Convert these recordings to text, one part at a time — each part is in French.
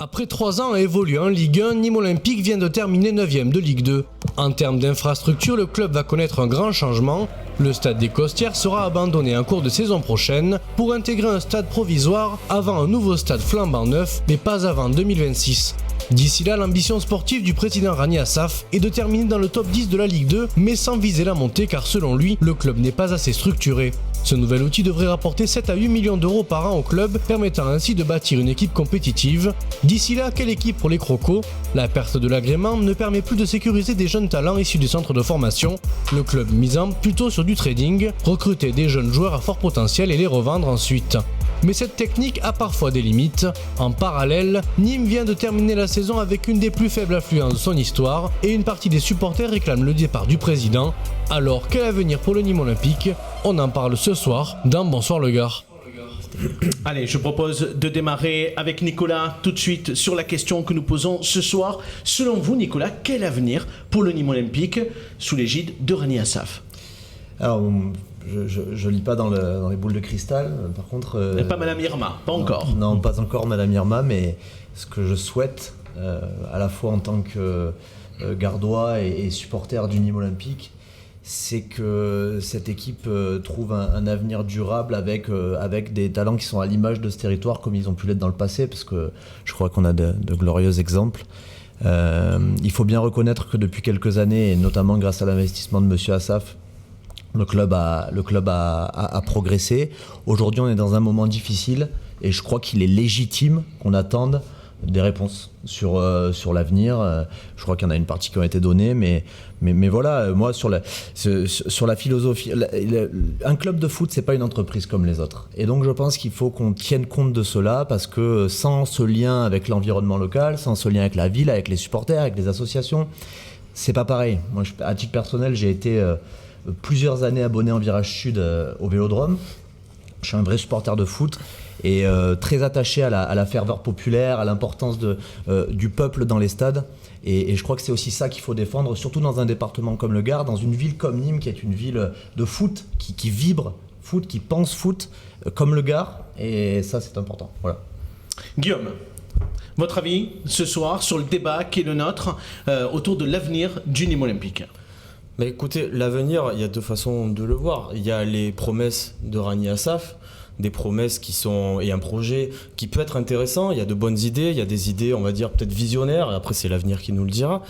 Après 3 ans à évoluer en Ligue 1, Nîmes Olympique vient de terminer 9e de Ligue 2. En termes d'infrastructure, le club va connaître un grand changement. Le stade des Costières sera abandonné en cours de saison prochaine pour intégrer un stade provisoire avant un nouveau stade flambant neuf, mais pas avant 2026. D'ici là, l'ambition sportive du président Rani Assaf est de terminer dans le top 10 de la Ligue 2, mais sans viser la montée car selon lui, le club n'est pas assez structuré. Ce nouvel outil devrait rapporter 7 à 8 millions d'euros par an au club, permettant ainsi de bâtir une équipe compétitive. D'ici là, quelle équipe pour les Crocos ? La perte de l'agrément ne permet plus de sécuriser des jeunes talents issus des centres de formation, le club misant plutôt sur du trading, recruter des jeunes joueurs à fort potentiel et les revendre ensuite. Mais cette technique a parfois des limites. En parallèle, Nîmes vient de terminer la saison avec une des plus faibles affluences de son histoire et une partie des supporters réclament le départ du président. Alors, quel avenir pour le Nîmes Olympique ? On en parle ce soir dans Bonsoir le Gard. Allez, je propose de démarrer avec Nicolas tout de suite sur la question que nous posons ce soir. Selon vous, Nicolas, quel avenir pour le Nîmes Olympique sous l'égide de Rani Assaf ? Alors, je lis pas dans les boules de cristal, par contre... Pas Madame Irma, pas encore. Non, pas encore Madame Irma, mais ce que je souhaite, à la fois en tant que gardois et supporter du Nîmes Olympique, c'est que cette équipe trouve un avenir durable avec des talents qui sont à l'image de ce territoire comme ils ont pu l'être dans le passé, parce que je crois qu'on a de glorieux exemples. Il faut bien reconnaître que depuis quelques années, et notamment grâce à l'investissement de Monsieur Assaf, le club a progressé. Aujourd'hui, on est dans un moment difficile et je crois qu'il est légitime qu'on attende des réponses sur l'avenir. Je crois qu'il y en a une partie qui ont été données, mais voilà, moi sur la philosophie, un club de foot, c'est pas une entreprise comme les autres. Et donc je pense qu'il faut qu'on tienne compte de cela, parce que sans ce lien avec l'environnement local, sans ce lien avec la ville, avec les supporters, avec les associations, c'est pas pareil. Moi, à titre personnel, j'ai été plusieurs années abonné en virage sud au Vélodrome. Je suis un vrai supporter de foot et très attaché à la ferveur populaire, à l'importance du peuple dans les stades. Et je crois que c'est aussi ça qu'il faut défendre, surtout dans un département comme le Gard, dans une ville comme Nîmes, qui est une ville de foot, qui vibre foot, qui pense foot, comme le Gard. Et ça, c'est important. Voilà. Guillaume, votre avis ce soir sur le débat qui est le nôtre autour de l'avenir du Nîmes Olympique ? Mais écoutez, l'avenir, il y a deux façons de le voir. Il y a les promesses de Rani Assaf, des promesses et un projet qui peut être intéressant. Il y a de bonnes idées, il y a des idées, on va dire, peut-être visionnaires. Après, c'est l'avenir qui nous le dira.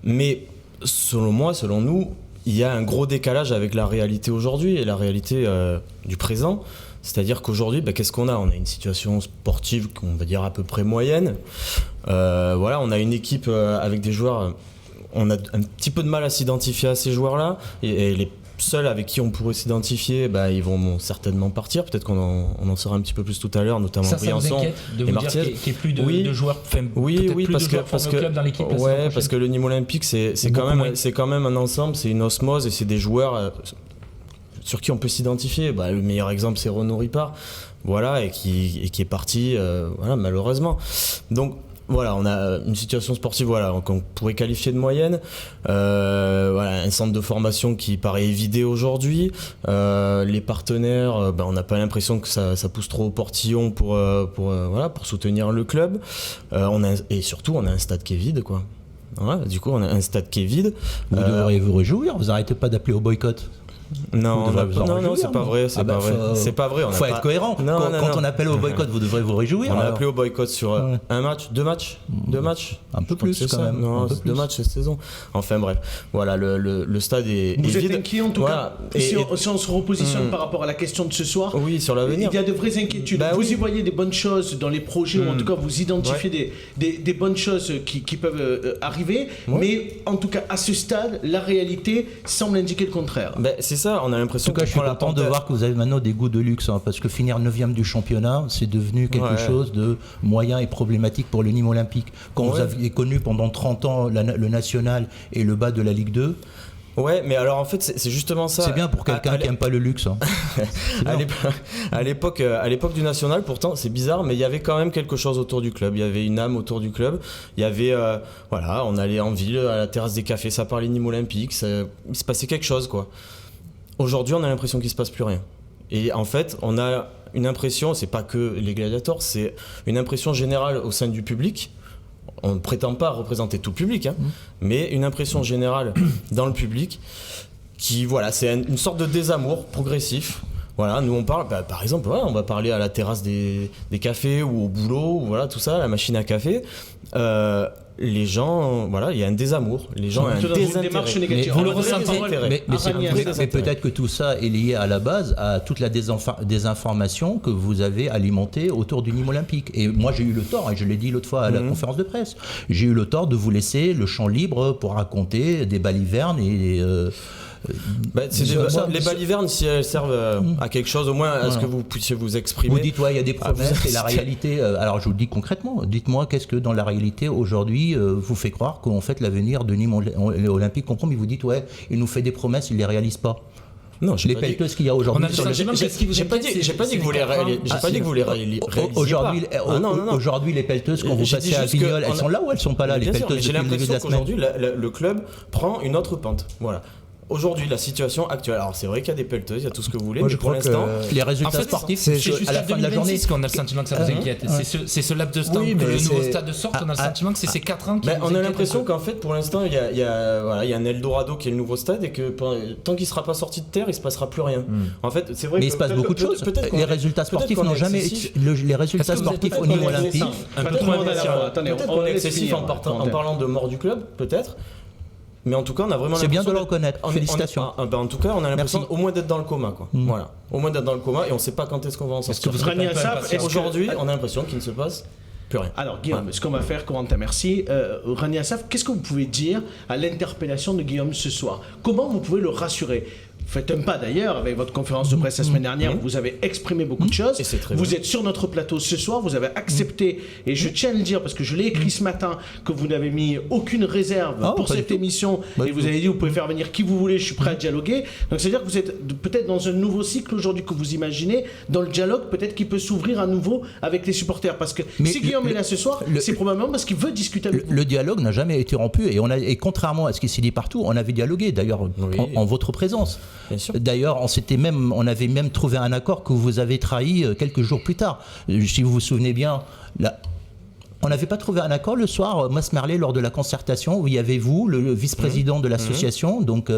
Mais selon moi, selon nous, il y a un gros décalage avec la réalité aujourd'hui et la réalité du présent. C'est-à-dire qu'aujourd'hui, qu'est-ce qu'on a ? On a une situation sportive qu'on va dire à peu près moyenne. Voilà, on a une équipe avec des joueurs... On a un petit peu de mal à s'identifier à ces joueurs-là, et les seuls avec qui on pourrait s'identifier, ils vont certainement partir. Peut-être qu'on en saura un petit peu plus tout à l'heure, notamment Briançon et Martiez. Qu'il n'y ait plus de joueurs, parce que club dans l'équipe. Ouais, parce que le Nîmes Olympique, c'est quand même un ensemble, c'est une osmose, et c'est des joueurs sur qui on peut s'identifier. Le meilleur exemple, c'est Renaud Ripard, voilà, et qui est parti, voilà, malheureusement. Donc voilà, on a une situation sportive qu'on pourrait qualifier de moyenne. Voilà, un centre de formation qui paraît évidé aujourd'hui. Les partenaires, on n'a pas l'impression que ça pousse trop au portillon pour soutenir le club. Et surtout, on a un stade qui est vide, quoi. Voilà, du coup, on a un stade qui est vide. Vous devriez vous réjouir. Vous arrêtez pas d'appeler au boycott. Non, c'est pas vrai, c'est pas vrai. Faut être cohérent. Quand on appelle au boycott, vous devrez vous réjouir. On a appelé au boycott sur un match, deux matchs. Un peu plus quand même. Non, c'est 2 matchs cette saison. Enfin bref, voilà, le stade est vide. Vous êtes inquiet en tout cas. Si on se repositionne par rapport à la question de ce soir, oui, sur l'avenir, il y a de vraies inquiétudes. Vous y voyez des bonnes choses dans les projets, ou en tout cas vous identifiez des bonnes choses qui peuvent arriver, mais en tout cas à ce stade, la réalité semble indiquer le contraire. C'est ça, on a l'impression que je suis content de voir que vous avez maintenant des goûts de luxe, parce que finir 9e du championnat, c'est devenu quelque chose de moyen et problématique pour le Nîmes Olympique. Quand vous aviez connu pendant 30 ans le national et le bas de la Ligue 2. Ouais, mais alors en fait, c'est justement ça. C'est bien pour quelqu'un qui n'aime pas le luxe. À l'époque du national, pourtant, c'est bizarre, mais il y avait quand même quelque chose autour du club. Il y avait une âme autour du club. Il y avait, on allait en ville, à la terrasse des cafés, ça parlait Nîmes Olympique. Il se passait quelque chose, quoi. Aujourd'hui, on a l'impression qu'il ne se passe plus rien. Et en fait, on a une impression, c'est pas que les gladiators, c'est une impression générale au sein du public. On ne prétend pas représenter tout le public, hein, mais une impression générale dans le public qui, voilà, c'est une sorte de désamour progressif. Voilà, nous on parle, par exemple, voilà, on va parler à la terrasse des cafés ou au boulot, ou voilà, tout ça, la machine à café. Les gens, voilà, il y a un désamour. Les gens ont un désintérêt. Négative. Vous le ressentez. Mais peut-être que tout ça est lié à la base à toute la désinformation que vous avez alimentée autour du Nîmes Olympique. Et moi j'ai eu le tort, et je l'ai dit l'autre fois à la conférence de presse, j'ai eu le tort de vous laisser le champ libre pour raconter des balivernes et... les balivernes, si elles servent à quelque chose, au moins à ce que vous puissiez vous exprimer. Vous dites, il y a des promesses et la réalité. Alors, je vous le dis concrètement. Dites-moi, qu'est-ce que dans la réalité, aujourd'hui, vous fait croire qu'en fait, l'avenir de Nîmes Olympique comprend, mais vous dites, il nous fait des promesses, il ne les réalise pas. Non, les pelleteuses qu'il y a aujourd'hui. J'ai pas dit que vous les réalisiez. Aujourd'hui, les pelleteuses, quand vous passez à Vignolles, elles sont là ou elles sont pas là, les pelleteuses? J'ai l'impression qu'aujourd'hui, le club prend une autre pente. Voilà. Aujourd'hui, la situation actuelle. Alors, c'est vrai qu'il y a des pelleteuses, il y a tout ce que vous voulez, mais pour l'instant, les résultats sportifs, c'est juste à la fin de la journée qu'on a le sentiment que ça vous inquiète. C'est ce laps de temps que le nouveau stade sort, on a le sentiment que c'est ces 4 ans qui on a l'impression qu'en fait, pour l'instant, il y a un Eldorado qui est le nouveau stade et que tant qu'il ne sera pas sorti de terre, il ne se passera plus rien. En fait, c'est vrai. Mais il se passe beaucoup de choses. Les résultats sportifs n'ont jamais. Les résultats sportifs au niveau olympique. Peut-être qu'on est excessif en parlant de mort du club, peut-être. Mais en tout cas, on a vraiment c'est bien de le reconnaître. Félicitations. En tout cas, on a l'impression au moins d'être dans le coma, quoi. Voilà. Au moins d'être dans le coma et on ne sait pas quand est-ce qu'on va en sortir. Aujourd'hui, on a l'impression qu'il ne se passe plus rien. Alors Guillaume, ce qu'on va faire, Corentin, merci. Rani Assaf, qu'est-ce que vous pouvez dire à l'interpellation de Guillaume ce soir? Comment vous pouvez le rassurer? Faites un pas d'ailleurs avec votre conférence de presse la semaine dernière, vous avez exprimé beaucoup de choses. Vous êtes sur notre plateau ce soir, vous avez accepté, et je tiens à le dire parce que je l'ai écrit ce matin, que vous n'avez mis aucune réserve pour cette émission, et vous avez dit vous pouvez faire venir qui vous voulez, je suis prêt à dialoguer. Donc c'est-à-dire que vous êtes peut-être dans un nouveau cycle aujourd'hui que vous imaginez, dans le dialogue peut-être qui peut s'ouvrir à nouveau avec les supporters. Parce que si Guillaume est là ce soir, c'est probablement parce qu'il veut discuter avec vous. Le dialogue n'a jamais été rompu, et contrairement à ce qui s'est dit partout, on avait dialogué d'ailleurs en votre présence. D'ailleurs, on avait même trouvé un accord que vous avez trahi quelques jours plus tard. Si vous vous souvenez bien, on n'avait pas trouvé un accord le soir, Mas Merlet, lors de la concertation, où il y avait vous, le vice-président de l'association, donc...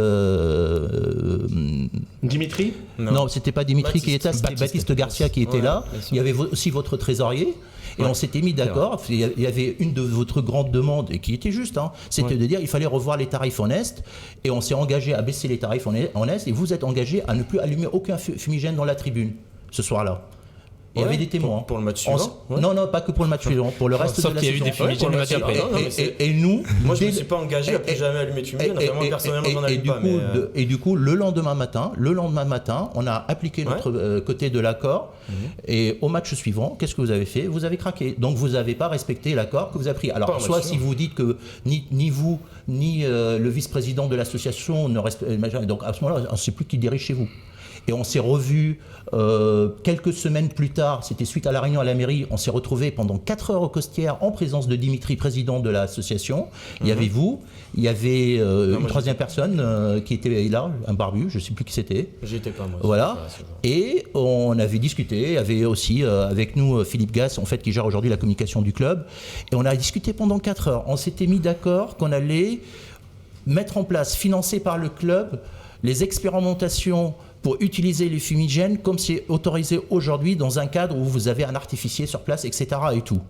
Dimitri ? Non, c'était pas Dimitri qui était là, c'était Baptiste Garcia qui était là. Il y avait aussi votre trésorier. Et on s'était mis d'accord, il y avait une de votre grande demande, et qui était juste, c'était de dire qu'il fallait revoir les tarifs en Est, et on s'est engagé à baisser les tarifs en Est, et vous êtes engagé à ne plus allumer aucun fumigène dans la tribune, ce soir-là. Il y avait des témoins. Pour le match suivant Non, pas que pour le match suivant, pour le reste de la saison. Sauf qu'il y a eu des fumigènes le match après. Et nous... Moi, je ne me suis pas engagé à plus jamais allumer de fumigène, moi, personnellement, j'en allume pas. Et du coup, le lendemain matin, on a appliqué notre côté de l'accord, et au match suivant, qu'est-ce que vous avez fait? Vous avez craqué. Donc, vous n'avez pas respecté l'accord que vous avez pris. Alors, soit si vous dites que ni vous, ni le vice-président de l'association ne respectent... Donc, à ce moment-là, on ne sait plus qui dirige chez vous. Et on s'est revus quelques semaines plus tard, c'était suite à la réunion à la mairie, on s'est retrouvés pendant 4 heures au Costières en présence de Dimitri, président de l'association. Il y avait vous, il y avait une troisième personne qui était là, un barbu, je ne sais plus qui c'était. J'y étais pas moi. Voilà. Et on avait discuté, il y avait aussi avec nous Philippe Gass, en fait, qui gère aujourd'hui la communication du club. Et on a discuté pendant 4 heures. On s'était mis d'accord qu'on allait mettre en place, financé par le club, les expérimentations pour utiliser les fumigènes comme c'est autorisé aujourd'hui dans un cadre où vous avez un artificier sur place, etc. et tout.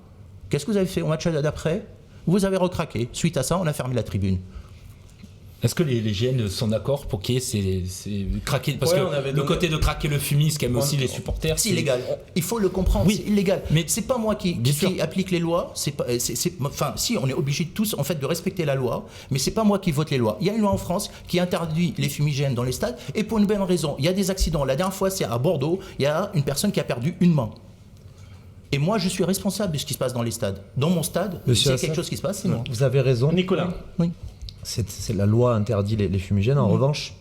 Qu'est-ce que vous avez fait au match d'après? Vous avez recraqué. Suite à ça, on a fermé la tribune. Est-ce que les GN sont d'accord pour qu'il y ait ces craquer? Parce que le côté de craquer le fumis, qui aime aussi les supporters, c'est illégal. Il faut le comprendre, c'est illégal. Mais c'est pas moi qui applique les lois. Enfin, si, on est obligé tous en fait de respecter la loi, mais c'est pas moi qui vote les lois. Il y a une loi en France qui interdit les fumigènes dans les stades, et pour une bonne raison. Il y a des accidents. La dernière fois, c'est à Bordeaux. Il y a une personne qui a perdu une main. Et moi, je suis responsable de ce qui se passe dans les stades. Dans mon stade, s'il y a quelque chose qui se passe, c'est moi. Vous avez raison. Nicolas. Oui. C'est la loi interdit les fumigènes. En revanche,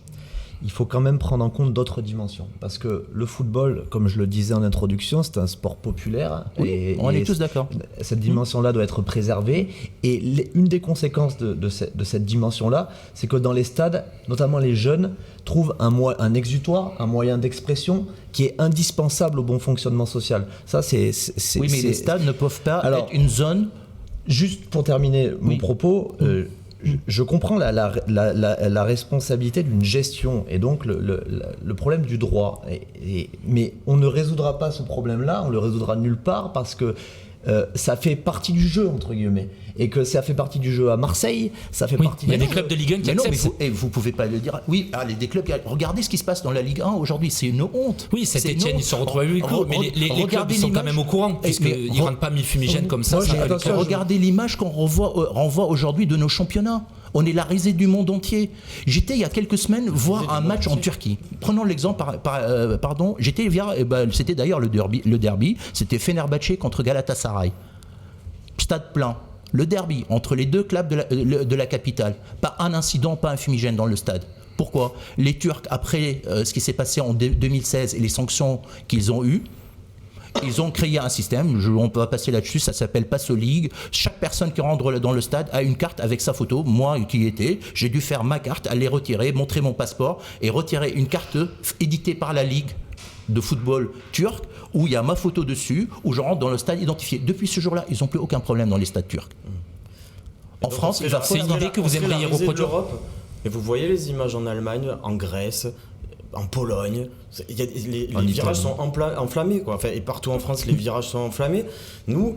il faut quand même prendre en compte d'autres dimensions. Parce que le football, comme je le disais en introduction, c'est un sport populaire. Oui, on est tous d'accord. Cette dimension-là doit être préservée. Et une des conséquences de cette dimension-là, c'est que dans les stades, notamment les jeunes, trouvent un exutoire, un moyen d'expression qui est indispensable au bon fonctionnement social. Ça, oui, mais les stades ne peuvent pas être une zone... Juste pour terminer mon propos... Je comprends la responsabilité d'une gestion et donc le problème du droit. Mais on ne résoudra pas ce problème-là, on le résoudra nulle part parce que ça fait partie du jeu, entre guillemets. Et que ça fait partie du jeu à Marseille, ça fait partie du jeu. Il y a des clubs de Ligue 1 qui acceptent. Mais vous pouvez pas le dire. Oui, des clubs. Regardez ce qui se passe dans la Ligue 1 aujourd'hui, c'est une honte. Oui, Saint-Etienne, ils se retrouvent à huis clos, mais les clubs sont quand même au courant, puisqu'ils ne rentrent pas mille fumigènes comme ça. Regardez l'image qu'on renvoie aujourd'hui de nos championnats. On est la risée du monde entier. J'étais il y a quelques semaines voir un match en Turquie. Prenons l'exemple, c'était d'ailleurs le derby, c'était Fenerbahçe contre Galatasaray. Stade plein. Le derby entre les deux clubs de la capitale. Pas un incident, pas un fumigène dans le stade. Pourquoi ? Les Turcs, après ce qui s'est passé en 2016 et les sanctions qu'ils ont eues, ils ont créé un système, on peut passer là-dessus, ça s'appelle Passo League. Chaque personne qui rentre dans le stade a une carte avec sa photo. Moi qui y étais, j'ai dû faire ma carte, aller retirer, montrer mon passeport et retirer une carte éditée par la Ligue de football turc où il y a ma photo dessus, où je rentre dans le stade identifié. Depuis ce jour-là, ils n'ont plus aucun problème dans les stades turcs. En France, c'est une idée que vous aimeriez reproduire. Et vous voyez les images en Allemagne, en Grèce, en Pologne, les virages sont enflammés, quoi. Enfin, et partout en France, les virages sont enflammés. Nous,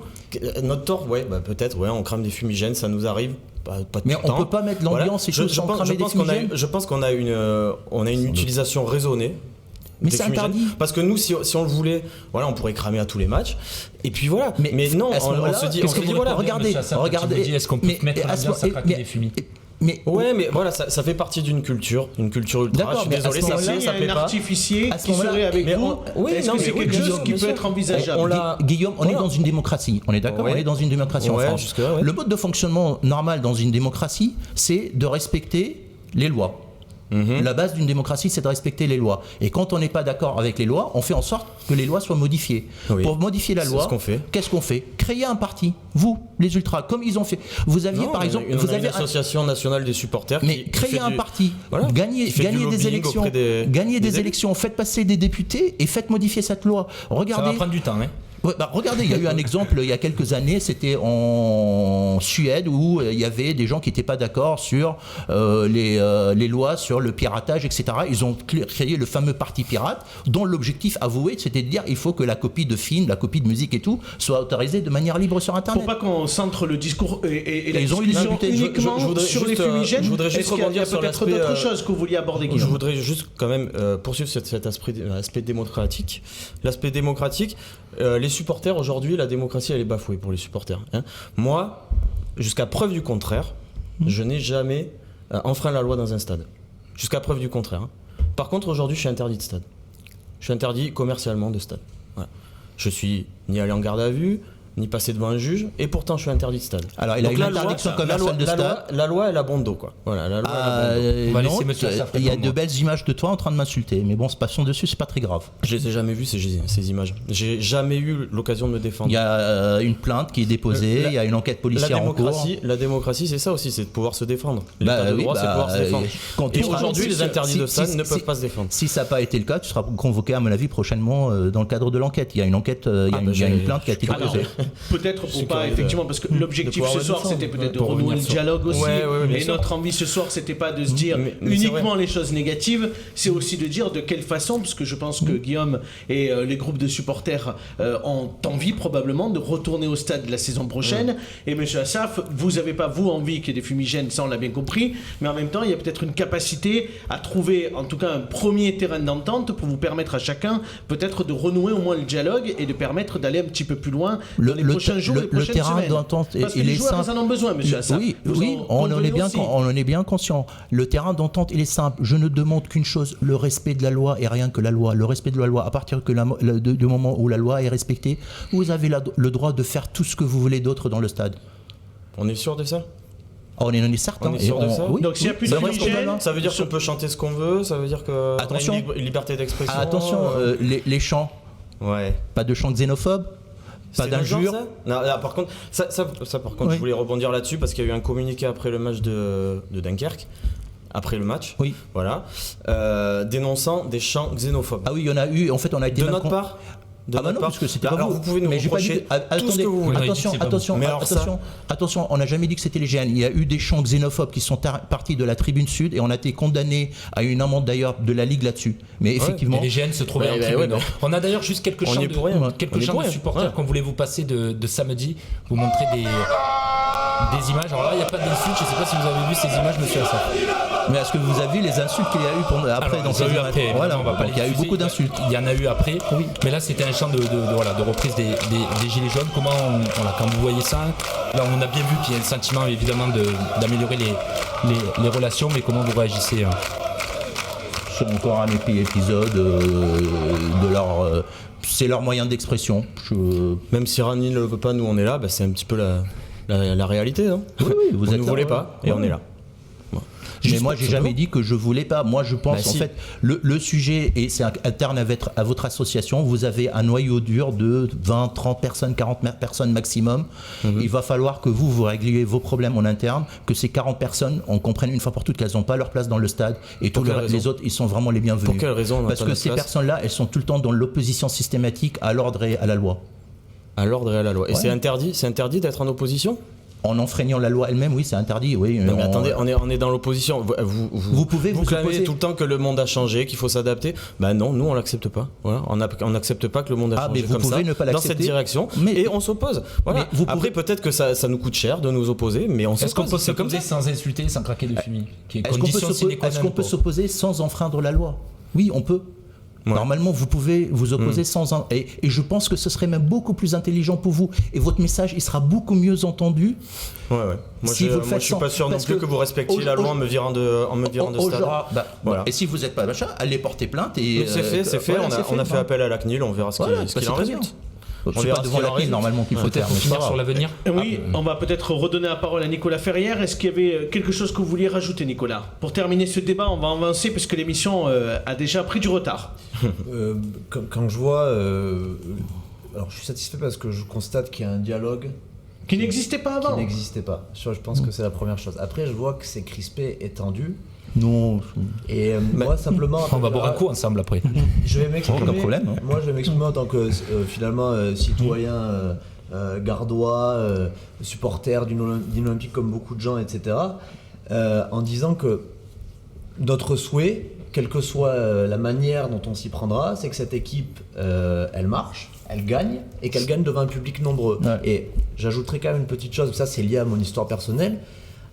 notre tort, peut-être, on crame des fumigènes, ça nous arrive. Pas mais on ne peut pas mettre l'ambiance et choses sans cramer des fumigènes. Je pense qu'on a une utilisation raisonnée. Mais c'est interdit. Parce que nous, si on le voulait, on pourrait cramer à tous les matchs. Et puis voilà. Mais non, on se dit, regardez. Est-ce qu'on peut mettre l'ambiance à craquer des fumis ? Mais voilà, ça fait partie d'une culture ultra. D'accord, je suis désolé, ça fait pas. Un artificier qui serait avec vous. Est-ce que c'est quelque chose qui peut être envisageable ? Guillaume, on est dans une démocratie. On est d'accord ? On est dans une démocratie en France. Le mode de fonctionnement normal dans une démocratie, c'est de respecter les lois. La base d'une démocratie, c'est de respecter les lois. Et quand on n'est pas d'accord avec les lois, on fait en sorte que les lois soient modifiées. Pour modifier la loi, qu'est-ce qu'on fait ? Créer un parti. Vous, les ultras, comme ils ont fait. Vous aviez par exemple... Vous avez l'association nationale des supporters. Mais créez un parti. Gagnez des élections. Gagnez des élections. Faites passer des députés et faites modifier cette loi. Regardez. Ça va prendre du temps, hein. Regardez, il y a eu un exemple il y a quelques années, c'était en Suède où il y avait des gens qui n'étaient pas d'accord sur les lois sur le piratage, etc. Ils ont créé le fameux parti pirate dont l'objectif avoué c'était de dire il faut que la copie de film, la copie de musique et tout soit autorisée de manière libre sur Internet. Pour pas qu'on centre le discours et la discussion uniquement sur les fumigènes, est-ce qu'il y a peut-être d'autres choses que vous vouliez aborder, Guillaume ? Je voudrais juste quand même poursuivre cet aspect démocratique. L'aspect démocratique, les supporters aujourd'hui, la démocratie elle est bafouée pour les supporters. Moi, jusqu'à preuve du contraire, je n'ai jamais enfreint la loi dans un stade. Jusqu'à preuve du contraire. Par contre, aujourd'hui, je suis interdit de stade. Je suis interdit commercialement de stade. Voilà. Je suis ni allé en garde à vue, ni passé devant un juge, et pourtant je suis interdit de stade. Alors il a une interdiction commerciale de stade. La loi elle a bon dos, quoi. Voilà, la loi on va laisser monsieur Assaf. Il y a de belles images de toi en train de m'insulter, mais bon, passons dessus, c'est pas très grave. Je les ai jamais vues ces images. J'ai jamais eu l'occasion de me défendre. Il y a une plainte qui est déposée, il y a une enquête policière en cours. La démocratie, c'est ça aussi, c'est de pouvoir se défendre. L'état de droit, c'est de pouvoir se défendre. Et aujourd'hui, les interdits de stade ne peuvent pas se défendre. Si ça n'a pas été le cas, tu seras convoqué à mon avis prochainement dans le cadre de l'enquête. Il y a une enquête, il y a une plainte qui a été déposée. Peut-être pas effectivement, parce que l'objectif ce soir c'était peut-être de renouer le dialogue aussi, et notre envie ce soir c'était pas de se dire uniquement les choses négatives, c'est aussi de dire de quelle façon, parce que je pense que Guillaume et les groupes de supporters ont envie probablement de retourner au stade la saison prochaine, et monsieur Assaf, vous avez pas vous envie qu'il y ait des fumigènes, ça on l'a bien compris, mais en même temps il y a peut-être une capacité à trouver en tout cas un premier terrain d'entente pour vous permettre à chacun peut-être de renouer au moins le dialogue et de permettre d'aller un petit peu plus loin dans les prochains jours. Le terrain d'entente parce que les joueurs en ont besoin, monsieur Assaf. Oui, on en est bien conscient. Le terrain d'entente, il est simple. Je ne demande qu'une chose, le respect de la loi et rien que la loi. Le respect de la loi, à partir du moment où la loi est respectée, vous avez le droit de faire tout ce que vous voulez d'autre dans le stade. On est sûr de ça ? On est certain. On est sûr de ça. Oui, Donc s'il n'y a plus de fumigène, ça veut dire qu'on peut chanter ce qu'on veut, ça veut dire que Attention. on a une liberté d'expression. Attention, les chants, Ouais. pas de chants xénophobes, pas C'est dans le genre, d'injures. ça Non, là, par contre, par contre, Oui. je voulais rebondir là-dessus parce qu'il y a eu un communiqué après le match de Dunkerque, après le match, Oui. voilà, dénonçant des chants xénophobes. Ah oui, il y en a eu. En fait, on a été De mal notre part. De Ah bah notre non, part. parce que c'était pas Alors vous. vous pouvez nous Mais j'ai pas dit reprocher que- tout ce que vous voulez. Attention, attention, Mais alors ça- attention, on n'a jamais dit que c'était les GN. Il y a eu des chants xénophobes qui sont partis de la tribune sud et on a été condamné à une amende d'ailleurs de la Ligue là-dessus. Mais effectivement, Et les GN se trouvaient Ouais, en ouais, tribune ouais, nord. On a d'ailleurs juste quelques On chants y est pour rien. quelques On y est chants pour de rien. supporters Ouais. qu'on voulait vous passer de samedi, vous montrer des images. Alors là, il n'y a pas d'insultes, je ne sais pas si vous avez vu ces images, monsieur Assaf. mais est-ce que vous avez vu les insultes qu'il y a eu après Alors, dans il y ces a eu images après, Voilà, on va pas donc il y a eu les diffuser. beaucoup d'insultes. Il y en a eu après, mais là c'était un chant de reprise des Gilets jaunes. Comment, quand vous voyez ça, là on a bien vu qu'il y a le sentiment évidemment d'améliorer les relations, mais comment vous réagissez C'est encore un épisode de leur. C'est leur moyen d'expression. Même si Rani ne le veut pas, nous on est là, bah, c'est un petit peu la réalité. Hein. Oui, vous On êtes ne là, voulait ouais. pas et Ouais. on est là. Mais Juste moi, pour- j'ai jamais dit que je voulais pas. Moi, je pense Bah, en si. fait le sujet et c'est interne à votre association. Vous avez un noyau dur de 20, 30 personnes, 40 personnes maximum. Il va falloir que vous régliez vos problèmes en interne, que ces 40 personnes, on comprenne une fois pour toutes qu'elles n'ont pas leur place dans le stade et Pour tous quelle raison les autres, ils sont vraiment les bienvenus. Pour quelle raison on n'a Parce pas que notre ces place personnes-là, elles sont tout le temps dans l'opposition systématique à l'ordre et à la loi. À l'ordre et à la loi. Et Ouais. c'est interdit d'être en opposition. En enfreignant la loi elle-même, oui, c'est interdit. Oui. Non mais attendez, on est dans l'opposition. Vous pouvez vous clamez opposer. tout le temps que le monde a changé, qu'il faut s'adapter. Bah non, nous on l'accepte pas. Voilà, on n'accepte pas que le monde a Ah, changé mais vous comme pouvez ça, ne pas dans l'accepter. cette direction, Mais- et on s'oppose. Voilà. Mais vous Après pouvez- peut-être que ça nous coûte cher de nous opposer, mais on Est-ce qu'on s'oppose. peut C'est comme s'opposer ça. sans insulter, sans craquer de fumier qui est Est-ce qu'on peut condition sine qua est-ce non qu'on peut pour- s'opposer sans enfreindre la loi? Oui, on peut. Ouais. Normalement, vous pouvez vous opposer sans et je pense que ce serait même beaucoup plus intelligent pour vous et votre message il sera beaucoup mieux entendu. Ouais. Moi, Si je, vous le moi, faites je suis pas sans- sûr non parce plus que vous respectiez la loi en me virant de stade. Voilà. Et si vous n'êtes pas machin, allez porter plainte et Mais c'est fait. voilà, On a fait appel à la CNIL, on verra ce Voilà, qu'il c'est en très résulte. bien. On C'est verra pas ce devant qu'il la en CNIL résulte. normalement qu'il faut Peut-être faire. pour mais c'est finir pas sur grave. l'avenir. Oui, on va peut-être redonner la parole à Nicolas Ferrière. Est-ce qu'il y avait quelque chose que vous vouliez rajouter, Nicolas? Pour terminer ce débat, on va avancer parce que l'émission a déjà pris du retard. Quand je vois... alors je suis satisfait parce que je constate qu'il y a un dialogue Qui n'existait pas qui avant. n'existait pas. Je pense que c'est la première chose. Après, je vois que c'est crispé et tendu. Non, Et moi, simplement... On va boire un coup ensemble après. Je vais m'exprimer. Aucun problème, hein. Moi, je vais m'exprimer en tant que finalement citoyen gardois, supporter d'une Olympique comme beaucoup de gens, etc. En disant que notre souhait, quelle que soit la manière dont on s'y prendra, c'est que cette équipe, elle marche, elle gagne et qu'elle gagne devant un public nombreux. Ouais. Et j'ajouterai quand même une petite chose, ça c'est lié à mon histoire personnelle,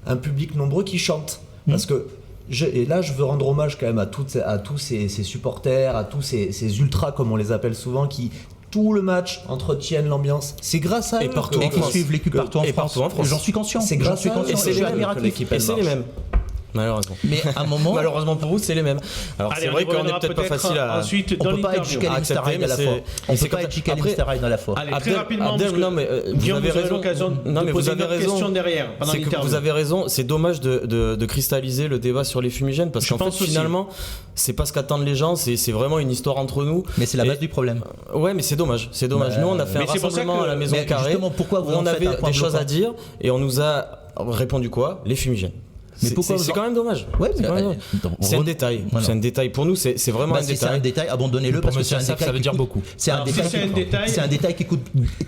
un public nombreux qui chante. Parce que et là, je veux rendre hommage quand même à tous ces supporters, à tous ces ultras, comme on les appelle souvent, qui tout le match entretiennent l'ambiance. C'est grâce à Et eux partout que- et qui suivent l'équipe partout en Et France. partout en France. J'en suis conscient. C'est J'en grâce suis à eux. conscient. Et c'est Je suis les mêmes que admiratif. l'équipe, Et elle c'est les marche. mêmes. Malheureusement. Mais à un moment, Malheureusement pour vous, c'est les mêmes. Alors Allez, c'est on vrai y qu'on est reviendra peut-être pas facile à. ensuite on dans peut pas être l'interview. Jikalim accepter, Starine à la mais fois. c'est- On c'est peut pas comme être ça. Jikalim Après- Starine à la fois. Allez, très rapidement, Abdel, parce que non, mais, vous Guillaume, avez vous aurez raison. l'occasion Non, de mais poser vous avez une autre raison. question derrière pendant C'est que l'interview. vous avez raison, c'est dommage de cristalliser le débat sur les fumigènes parce Je qu'en fait pense aussi. finalement c'est pas ce qu'attendent les gens, c'est vraiment une histoire entre nous. Mais c'est la base Et- du problème. Ouais, mais c'est dommage, c'est dommage. Nous on a fait mais un c'est pour ça rassemblement que- à la maison mais carrée justement, pourquoi vous où en on faites avait un point des choses bloquant à dire et on nous a répondu quoi? Les fumigènes. Mais pourquoi vous C'est en- quand même dommage. Ouais, C'est mais, quand même dommage. C'est un détail. Voilà. C'est un détail pour nous. C'est vraiment Bah, un si c'est un détail. détail, abandonnez-le Pour parce que monsieur c'est un Assaf, détail ça veut qui dire coûte- beaucoup. C'est un Alors, si détail c'est un détail- c'est un détail qui coûte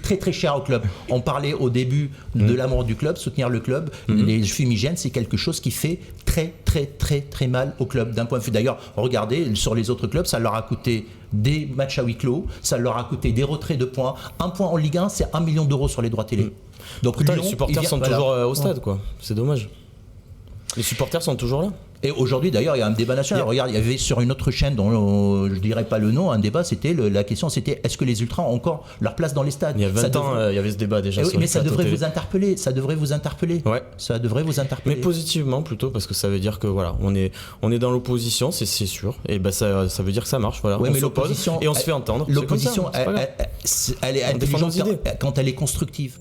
très très cher au club. On parlait au début de l'amour du club, soutenir le club. Les fumigènes, c'est quelque chose qui fait très très très très mal au club. D'un point de vue d'ailleurs, regardez sur les autres clubs, ça leur a coûté des matchs à huis clos, ça leur a coûté des retraits de points. Un point en Ligue 1, c'est 1 million d'euros sur les droits télé. Donc Pourtant, Lyon, les supporters il vient- sont voilà. toujours au stade, quoi. C'est dommage. Les supporters sont toujours là. Et aujourd'hui, d'ailleurs, il y a un débat national. Regarde, il y avait sur une autre chaîne dont je dirais pas le nom, un débat, c'était la question, c'était est-ce que les ultras ont encore leur place dans les stades? Il y a 20 Ça ans, devrait- il y avait ce débat déjà. Eh oui, sur mais les ça plateaux devrait télé. vous interpeller. Ça devrait vous interpeller. Ouais. Ça devrait vous interpeller. Mais positivement plutôt parce que ça veut dire que voilà, on est dans l'opposition, c'est sûr. Et ben ça veut dire que ça marche. Voilà, Ouais, on mais s'oppose l'opposition, et on se fait entendre. C'est comme ça, L'opposition, c'est pas grave. elle est On défend nos intelligente idées. quand elle est constructive.